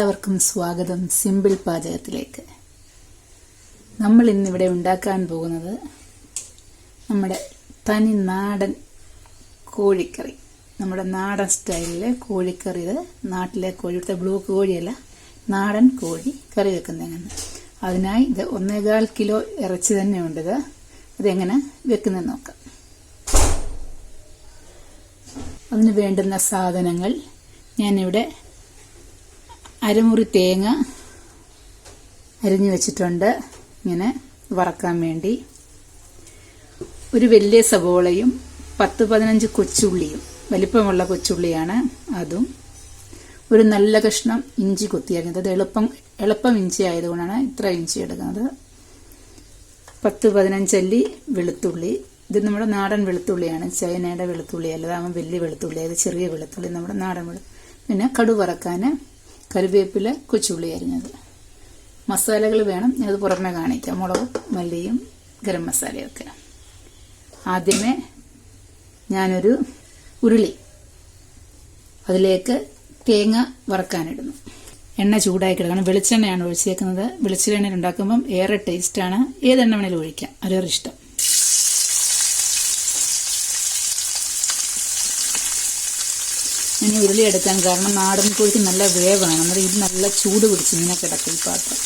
എല്ലാവർക്കും സ്വാഗതം സിമ്പിൾ പാചകത്തിലേക്ക്. നമ്മൾ ഇന്നിവിടെ ഉണ്ടാക്കാൻ പോകുന്നത് നമ്മുടെ തനി നാടൻ കോഴിക്കറി. നമ്മുടെ നാടൻ സ്റ്റൈലിലെ കോഴിക്കറി. ഇത് നാട്ടിലെ കോഴി, ഇവിടുത്തെ ബ്ലൂ കോഴിയല്ല, നാടൻ കോഴി കറി വെക്കുന്നതെങ്ങനെ. അതിനായി ഇത് 1.25 കിലോ ഇറച്ചി തന്നെ ഉണ്ട്. അതെങ്ങനെ വെക്കുന്നതെന്ന് നോക്കാം. അതിന് വേണ്ടുന്ന സാധനങ്ങൾ ഞാനിവിടെ അരമുറി തേങ്ങ അരിഞ്ഞു വെച്ചിട്ടുണ്ട്, ഇങ്ങനെ വറക്കാൻ വേണ്ടി. ഒരു വലിയ സവോളയും 10-15 കൊച്ചുള്ളിയും, വലിപ്പമുള്ള കൊച്ചുള്ളിയാണ് അതും. ഒരു നല്ല കഷ്ണം ഇഞ്ചി കൊത്തിയരിഞ്ഞത്. അത് എളുപ്പം ഇഞ്ചി ആയതുകൊണ്ടാണ് ഇത്ര ഇഞ്ചി എടുക്കുന്നത്. 10-15 അല്ലി വെളുത്തുള്ളി. ഇത് നമ്മുടെ നാടൻ വെളുത്തുള്ളിയാണ്, ചൈനയുടെ വെളുത്തുള്ളി അല്ല, അതാകുമ്പോൾ വലിയ വെളുത്തുള്ളി. അത് ചെറിയ വെളുത്തുള്ളി, നമ്മുടെ നാടൻ വെളുത്തുള്ളി. പിന്നെ കടുക് വറക്കാൻ കറിവേപ്പില, കൊച്ചുള്ളി അരിഞ്ഞത്. മസാലകൾ വേണം, അത് പുറമെ കാണിക്കാം. മുളകും മല്ലിയും ഗരം മസാലയൊക്കെ. ആദ്യമേ ഞാനൊരു ഉരുളി, അതിലേക്ക് തേങ്ങ വറക്കാനിടുന്നു. എണ്ണ ചൂടായി കിടക്കണം. വെളിച്ചെണ്ണയാണ് ഒഴിച്ചേക്കുന്നത്. വെളിച്ചെണ്ണ ഉണ്ടാക്കുമ്പം ഏറെ ടേസ്റ്റാണ്. ഏതെണ്ണ വേണേലും ഒഴിക്കാം, അതൊരു ഇഷ്ടം. ഇനി ഉരുളി എടുക്കാൻ കാരണം നാടൻ കോഴിക്ക് നല്ല വേവാണ്. നമ്മുടെ ഇത് നല്ല ചൂട് പിടിച്ച് ഇങ്ങനെ കിടക്കും ഈ പാത്രം,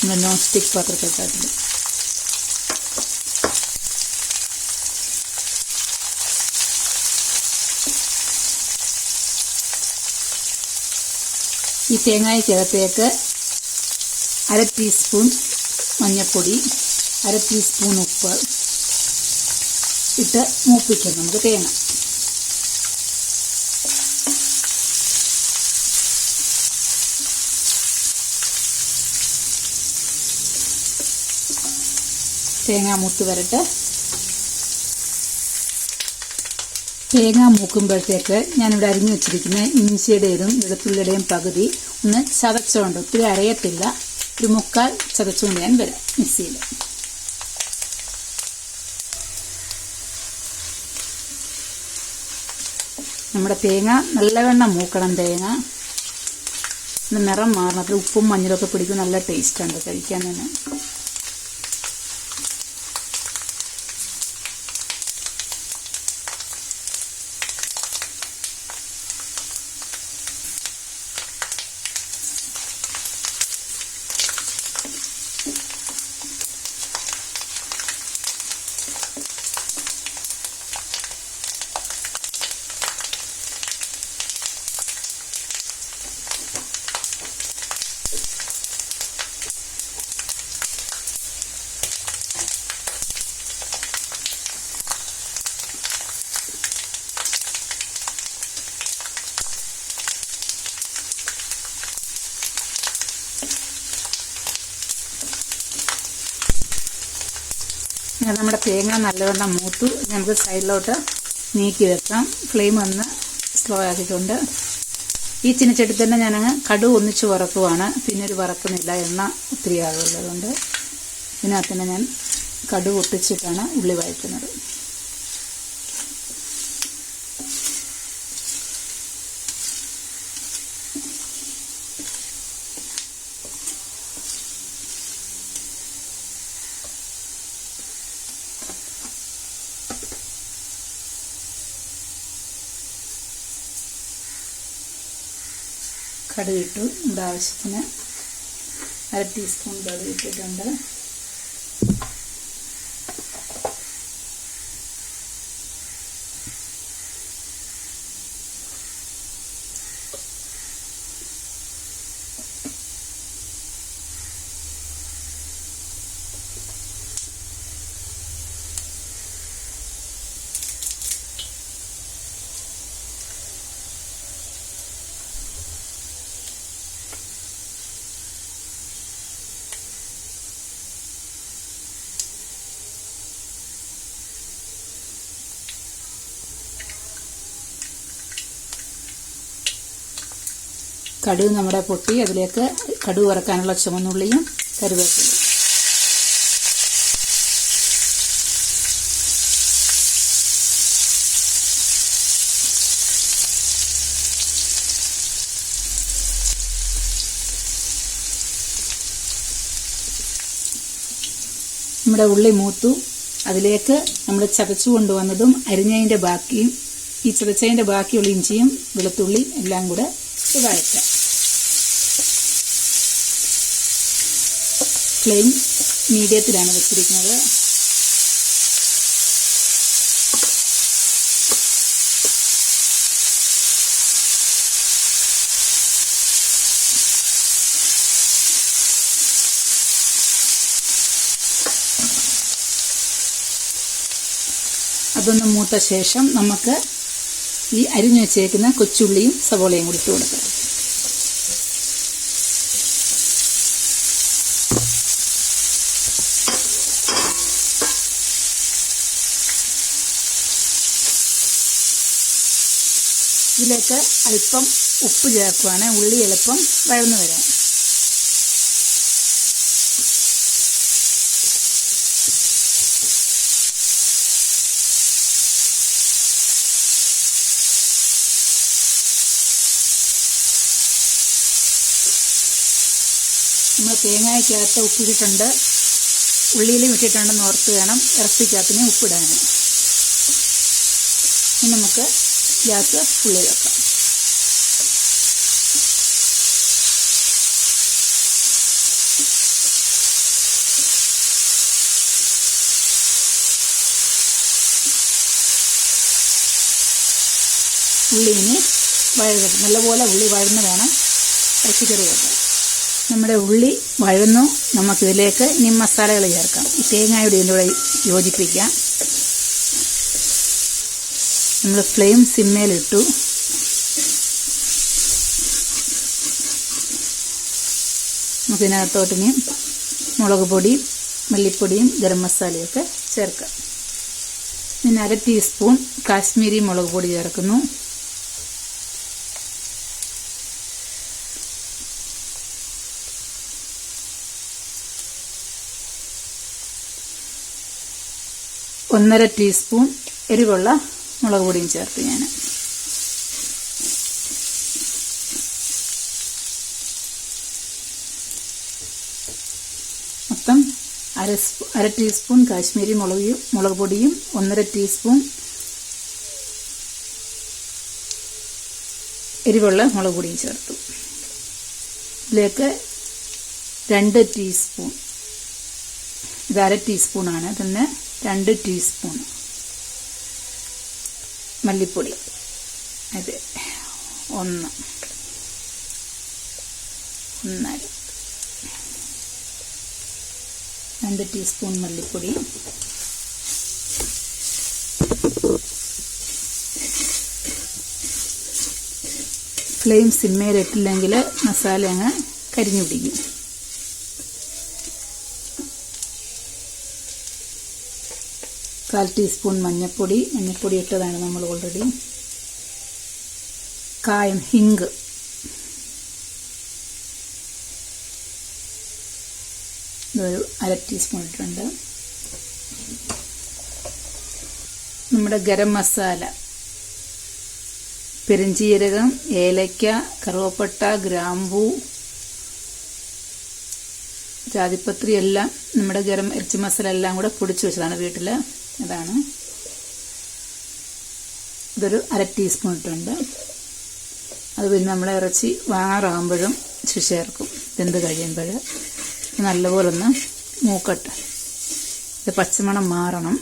നമ്മുടെ നോൺ സ്റ്റിക്ക് പാത്രത്തെക്കാട്ടിൽ. ഈ തേങ്ങയ്ക്കകത്തേക്ക് 1/2 ടീസ്പൂൺ മഞ്ഞൾപ്പൊടി, 1/2 ടീസ്പൂൺ ഉപ്പ് ഇട്ട് മൂപ്പിക്കാം നമുക്ക് തേങ്ങ. തേങ്ങ മൂത്ത് വരട്ടെ. തേങ്ങ മൂക്കുമ്പോഴത്തേക്ക് ഞാനിവിടെ അരിഞ്ഞു വെച്ചിരിക്കുന്ന ഇഞ്ചിയുടെയും വെളുത്തുള്ളിയുടെയും പകുതി ഒന്ന് ചതച്ചുകൊണ്ട്, ഒത്തിരി അരയത്തില്ല, ഒരു 1/4 ചതച്ചുകൊണ്ട് ഞാൻ വരാം മിക്സിയിൽ. നമ്മുടെ തേങ്ങ നല്ലവണ്ണം മൂക്കണം. തേങ്ങ നിറം മാറണം. അത്ര ഉപ്പും മഞ്ഞളൊക്കെ പിടിക്കും, നല്ല ടേസ്റ്റാണ് കഴിക്കാൻ തന്നെ. നമ്മുടെ തേങ്ങ നല്ലവണ്ണം മൂത്തു. നമുക്ക് സൈഡിലോട്ട് നീക്കി വെക്കാം. ഫ്ലെയിം ഒന്ന് സ്ലോ ആക്കിക്കൊണ്ട് ഈ ചീനച്ചട്ടി തന്നെ ഞാനങ്ങ് കടുക് ഒന്നിച്ച് വറക്കുവാണ്. പിന്നെ ഒരു വറക്കുന്നില്ല, എണ്ണ ഒത്തിരി ആകുള്ളതുകൊണ്ട് ഇതിനകത്ത് തന്നെ ഞാൻ കടുക് ഒട്ടിച്ചിട്ടാണ് ഉള്ളി വഴറ്റുന്നത്. കടുക് ഇട്ടു. നമ്മുടെ ആവശ്യത്തിന് 1/2 ടീസ്പൂൺ കടുക് ഇട്ടിട്ടുണ്ട്. കടുക് നമ്മുടെ പൊട്ടി, അതിലേക്ക് കടുക് വറക്കാനുള്ള ചുവന്നുള്ളിയും കറിവേപ്പിലയും. നമ്മുടെ ഉള്ളി മൂത്തു. അതിലേക്ക് നമ്മൾ ചതച്ചു കൊണ്ടുവന്നതും അരിഞ്ഞതിൻ്റെ ബാക്കിയും ഈ ചതച്ചതിൻ്റെ ബാക്കിയുള്ള ഇഞ്ചിയും വെളുത്തുള്ളിയും എല്ലാം കൂടെ വഴറ്റാം. ഫ്ലെയിം മീഡിയത്തിലാണ് വെച്ചിരിക്കുന്നത്. അതൊന്ന് മൂത്ത ശേഷം നമുക്ക് ഈ അരിഞ്ഞു വെച്ചേക്കുന്ന കൊച്ചുള്ളിയും സവോളയും കൂടി ഇട്ട് കൊടുക്കാം. ഇതിലേക്ക് അല്പം ഉപ്പ് ചേർക്കുവാണ്, ഉള്ളി എളുപ്പം വഴന്നു വരാൻ. നമ്മൾ തേങ്ങയ്ക്കകത്ത് ഉപ്പിട്ടിട്ടുണ്ട്, ഉള്ളിയിലും ഇട്ടിട്ടുണ്ടെന്ന് ഓർത്ത് വേണം ഇറച്ചിക്കകത്തിന് ഉപ്പിടാൻ. ഇനി നമുക്ക് ഗ്യാസ് ഫുള്ള് വെക്കാം. ഉള്ളി ഇനി വഴകണം, നല്ലപോലെ ഉള്ളി വഴന്ന് വേണം ഇറച്ചിക്കറി വെക്കാൻ. നമ്മുടെ ഉള്ളി വഴന്നു. നമുക്കിതിലേക്ക് ഇനി മസാലകൾ ചേർക്കാം. ഈ തേങ്ങയുടെ ഇതിലൂടെ യോജിപ്പിക്കാം. നമ്മൾ ഫ്ലെയിം സിമ്മേലിട്ടു. നമുക്കിതിനകത്തോട്ടിനി മുളക് പൊടിയും മല്ലിപ്പൊടിയും ഗരം മസാലയൊക്കെ ചേർക്കാം. പിന്നെ 1/2 ടീസ്പൂൺ കാശ്മീരി മുളക് പൊടി ചേർക്കുന്നു. ഒന്നര ടീസ്പൂൺ എരിവുള്ള മുളക് പൊടിയും ചേർത്ത് ഞാൻ മൊത്തം 1/2 ടീസ്പൂൺ കാശ്മീരി മുളക് പൊടിയും 1/2 ടീസ്പൂൺ എരിവുള്ള മുളക് പൊടിയും ചേർത്തു. ഇതിലേക്ക് 2 ടീസ്പൂൺ, ഇത് 1/2 ടീസ്പൂണാണ്, പിന്നെ 2 ടീസ്പൂൺ മല്ലിപ്പൊടി, അത് 1 2 ടീസ്പൂൺ മല്ലിപ്പൊടി, ഫ്ലെയിം സിമ്മേലിട്ടില്ലെങ്കിൽ മസാല അങ്ങ് കരിഞ്ഞു പിടിക്കും. കാൽ ടീസ്പൂൺ മഞ്ഞൾപ്പൊടി ഇട്ടതാണ് നമ്മൾ ഓൾറെഡി. കായം, ഹിങ്ക്, ഇതൊരു 1/2 ടീസ്പൂൺ ഇട്ടിട്ടുണ്ട്. നമ്മുടെ ഗരം മസാല, പെരുംജീരകം, ഏലക്ക, കറുവപ്പട്ട, ഗ്രാമ്പൂ, ജാതിപത്രി എല്ലാം നമ്മുടെ ഇറച്ചി മസാല എല്ലാം കൂടെ പൊടിച്ചു വെച്ചതാണ് വീട്ടിൽ. അതാണ്, ഇതൊരു 1/2 ടീസ്പൂൺ ഇട്ടുണ്ട്. അത് പിന്നെ നമ്മളെ ഇറച്ചി വാറാകുമ്പോഴും ചേർക്കും. വെന്ത് കഴിയുമ്പോൾ നല്ലപോലെ ഒന്ന് മൂക്കട്ടെ. ഇത് പച്ചമണം മാറണം.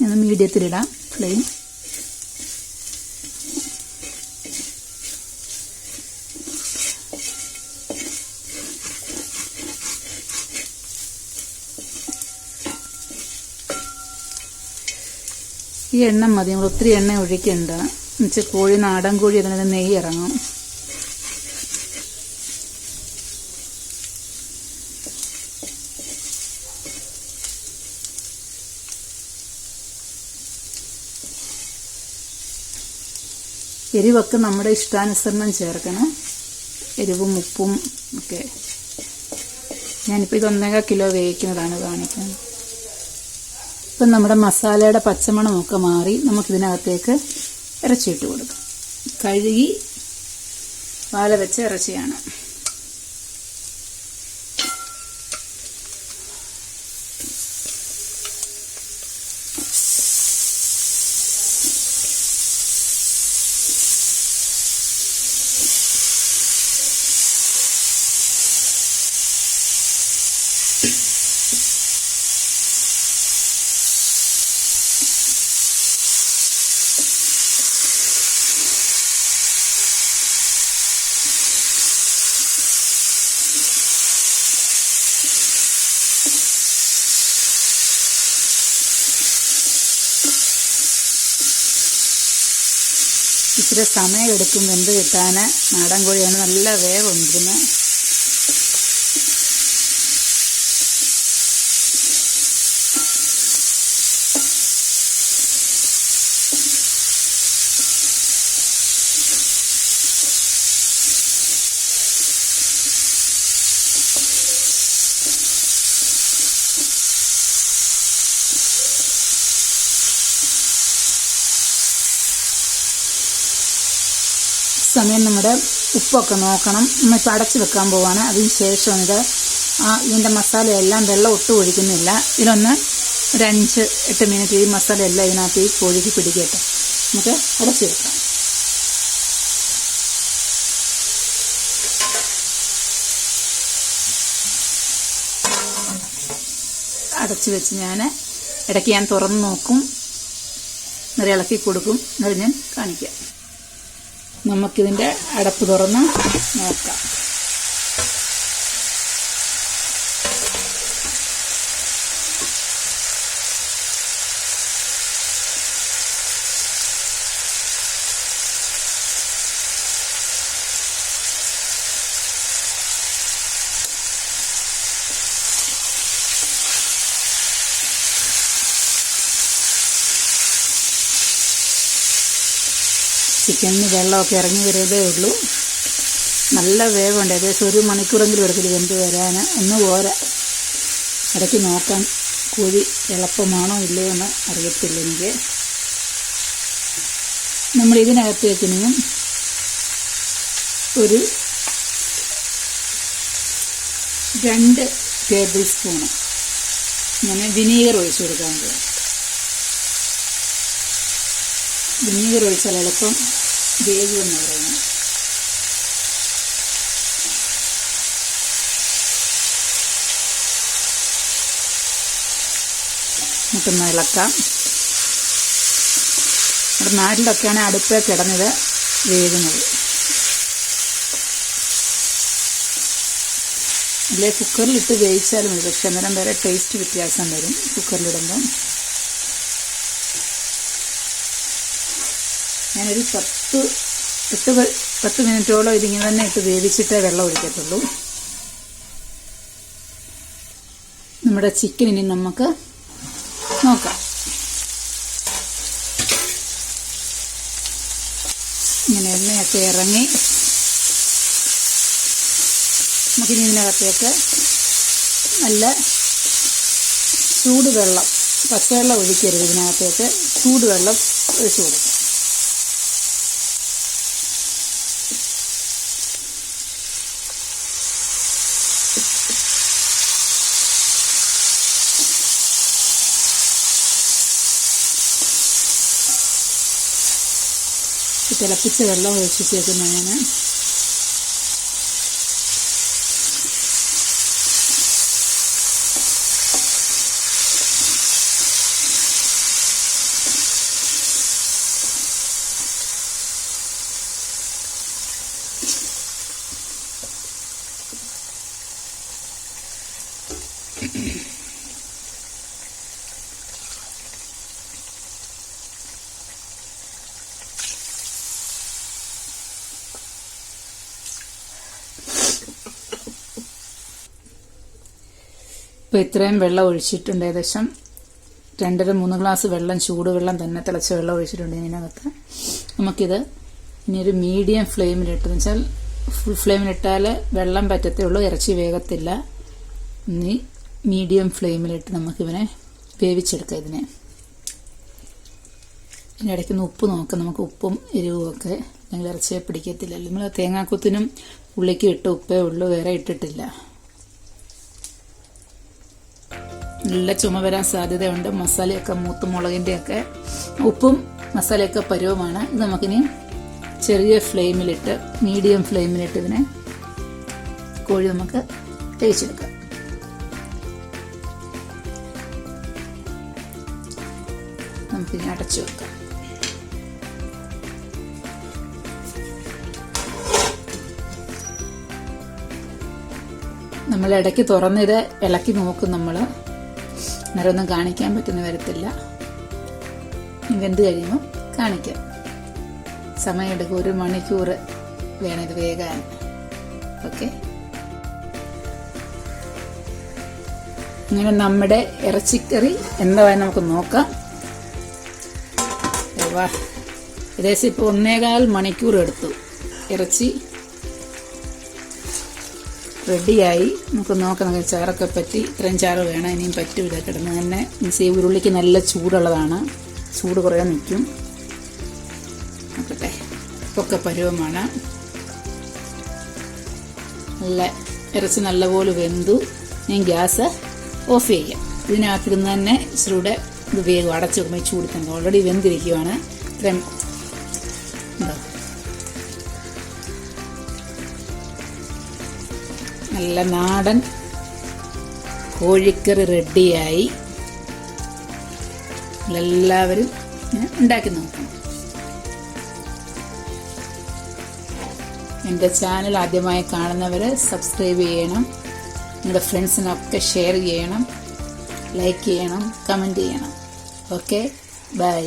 ഒന്ന് മീഡിയത്തിലിടാം ഫ്ലെയിം. ഈ എണ്ണ മതി, നമ്മൾ ഒത്തിരി എണ്ണ ഒഴിക്കണ്ട. എന്നുവെച്ചാൽ കോഴി, നാടൻ കോഴി, അതിനകത്ത് നെയ്യ് ഇറങ്ങും. എരിവൊക്കെ നമ്മുടെ ഇഷ്ടാനുസരണം ചേർക്കണം, എരിവും ഉപ്പും ഒക്കെ. ഞാനിപ്പോൾ ഇത് 1.25 കിലോ വേവിക്കുന്നതാണ് കാണിക്കുന്നത്. ഇപ്പം നമ്മുടെ മസാലയുടെ പച്ചമണമൊക്കെ മാറി നമുക്കിതിനകത്തേക്ക് ഇറച്ചിയിട്ട് കൊടുക്കാം. കഴുകി വാല വെച്ച ഇറച്ചിയാണ്. ഇച്ചിരി സമയമെടുക്കും വെന്ത് കിട്ടാൻ. നാടൻ കോഴിയാണ്, നല്ല വേവുണ്ട് ഇതിന്. സമയം നമ്മുടെ ഉപ്പൊക്കെ നോക്കണം. നമ്മളിപ്പോൾ അടച്ച് വെക്കാൻ പോവാണ്. അതിന് ശേഷം ഇതിൻ്റെ മസാലയെല്ലാം വെള്ളം ഒട്ടും ഒഴിക്കുന്നില്ല. ഇതിലൊന്ന് ഒരു 5-8 മിനിറ്റ് ഈ മസാല എല്ലാം ഇതിനകത്ത് ഈ കോഴിക്ക് പിടിക്കട്ടെ. നമുക്ക് അടച്ച് വെക്കാം. അടച്ച് വെച്ച് ഇടയ്ക്ക് ഞാൻ തുറന്ന് നോക്കും, നിറയെ ഇളക്കി കൊടുക്കും. അത് ഞാൻ കാണിക്കാം. നമുക്കിതിൻ്റെ അടപ്പ് തുറന്ന് നോക്കാം. ചിക്കനിന് വെള്ളമൊക്കെ ഇറങ്ങി വരുന്നതേ ഉള്ളൂ. നല്ല വേവുണ്ട്. ഏകദേശം 1 മണിക്കൂറെങ്കിലും എടുക്കില്ല വെന്ത് വരാൻ. ഒന്ന് പോരാ. ഇടയ്ക്ക് നോക്കാൻ കോഴി എളുപ്പമാണോ ഇല്ലയോ എന്ന് അറിയത്തില്ല എനിക്ക്. നമ്മൾ ഇതിനകത്തേക്ക് ഇനിയും ഒരു 2 ടേബിൾ സ്പൂണ് ഞാൻ വിനീഗർ ഒഴിച്ചു കൊടുക്കാൻ പോകും. വിനീഗർ ഒഴിച്ചാൽ എളുപ്പം വേവുമെന്ന് പറയുന്നത്. നമുക്കൊന്ന് ഇളക്കാം. നമ്മുടെ നാട്ടിലൊക്കെയാണ് അടുപ്പിൽ കിടന്നത് വേകുന്നത്. അല്ലെ കുക്കറിലിട്ട് വേവിച്ചാലും മതി. പക്ഷെ അന്നേരം വേറെ ടേസ്റ്റ് വ്യത്യാസം വരും കുക്കറിലിടുമ്പം. ഞാനൊരു 10 മിനിറ്റോളം ഇതിങ്ങനെ തന്നെ ഇട്ട് വേവിച്ചിട്ടേ വെള്ളം ഒഴിക്കത്തുള്ളൂ. നമ്മുടെ ചിക്കൻ ഇനി നമുക്ക് നോക്കാം. ഇങ്ങനെ എണ്ണയൊക്കെ ഇറങ്ങി നമുക്കിനി ഇതിനകത്തേക്ക് നല്ല ചൂടുവെള്ളം, പച്ചവെള്ളം ഒഴിക്കരുത്, ഇതിനകത്തേക്ക് ചൂടുവെള്ളം ഒഴിച്ചു കൊടുക്കാം. തിളപ്പിച്ച വെള്ളം ഒഴിച്ച് ചേർക്കുന്ന ഞാൻ ഇപ്പോൾ ഇത്രയും വെള്ളം ഒഴിച്ചിട്ടുണ്ട്. ഏകദേശം 2-3 ഗ്ലാസ് വെള്ളം, ചൂടുവെള്ളം തന്നെ, തിളച്ച വെള്ളം ഒഴിച്ചിട്ടുണ്ട് ഇതിനകത്ത്. നമുക്കിത് ഇനി ഒരു മീഡിയം ഫ്ലെയിമിലിട്ടെന്ന് വെച്ചാൽ ഫുൾ ഫ്ലെയിമിലിട്ടാൽ വെള്ളം പറ്റത്തേ ഉള്ളൂ, ഇറച്ചി വേഗത്തില്ല. ഇനി മീഡിയം ഫ്ലെയിമിലിട്ട് നമുക്കിവനെ വേവിച്ചെടുക്കാം. ഇതിനെ ഇടയ്ക്കൊന്ന് ഉപ്പ് നോക്കാം. നമുക്ക് ഉപ്പും എരിവും ഒക്കെ അല്ലെങ്കിൽ ഇറച്ചിയെ പിടിക്കത്തില്ല. നമ്മൾ തേങ്ങാക്കൊത്തിനും ഉള്ളിക്കും ഇട്ട ഉപ്പേ ഉള്ളൂ, വേറെ ഇട്ടിട്ടില്ല. നല്ല ചുമ വരാൻ സാധ്യതയുണ്ട്. മസാലയൊക്കെ മൂത്ത് മുളകിൻ്റെയൊക്കെ ഉപ്പും മസാലയൊക്കെ പരുവമാണ്. ഇത് നമുക്കിനി ചെറിയ ഫ്ലെയിമിലിട്ട്, മീഡിയം ഫ്ലെയിമിലിട്ട് ഇതിനെ കോഴി നമുക്ക് വേവിച്ചെടുക്കാം. നമുക്കിനി അടച്ചു വെക്കാം. നമ്മൾ ഇടയ്ക്ക് തുറന്നിത് ഇളക്കി നോക്കും. നമ്മൾ അന്നേരമൊന്നും കാണിക്കാൻ പറ്റുന്ന വരത്തില്ല. വെന്ത് കഴിയുമ്പോൾ കാണിക്കാം. സമയമെടുക്കും, 1 മണിക്കൂർ വേണം ഇത് വേകാൻ. ഓക്കെ, ഇങ്ങനെ നമ്മുടെ ഇറച്ചിക്കറി എന്താ നമുക്ക് നോക്കാം. ഏകദേശം ഇപ്പോൾ 1.25 മണിക്കൂർ എടുത്തു. ഇറച്ചി റെഡിയായി. നമുക്ക് നോക്കാം. നമുക്ക് ചാറൊക്കെ പറ്റി, ഇത്രയും ചാറ് വേണം, ഇനിയും പറ്റൂല കിടന്ന് തന്നെ. ഉരുളിക്ക് നല്ല ചൂടുള്ളതാണ്, ചൂട് കുറേ നിൽക്കും. നോക്കട്ടെ, ഒക്കെ പരുവമാണ്. നല്ല ഇറച്ചി നല്ലപോലെ വെന്തു. ഞാൻ ഗ്യാസ് ഓഫ് ചെയ്യാം. ഇതിനകത്തിരുന്ന് തന്നെ ഇച്ചിരൂടെ ഇത് വേഗം അടച്ചു വെക്കുമ്പോൾ ചൂട് തന്നെ ഓൾറെഡി വെന്തിരിക്കുവാണ്. ഇത്രയും നല്ല നാടൻ കോഴിക്കറി റെഡിയായി. എല്ലാവരും ഉണ്ടാക്കി നോക്കണം. എൻ്റെ ചാനൽ ആദ്യമായി കാണുന്നവർ സബ്സ്ക്രൈബ് ചെയ്യണം, നിങ്ങളുടെ ഫ്രണ്ട്സിനൊക്കെ ഷെയർ ചെയ്യണം, ലൈക്ക് ചെയ്യണം, കമൻറ്റ് ചെയ്യണം. Okay, by.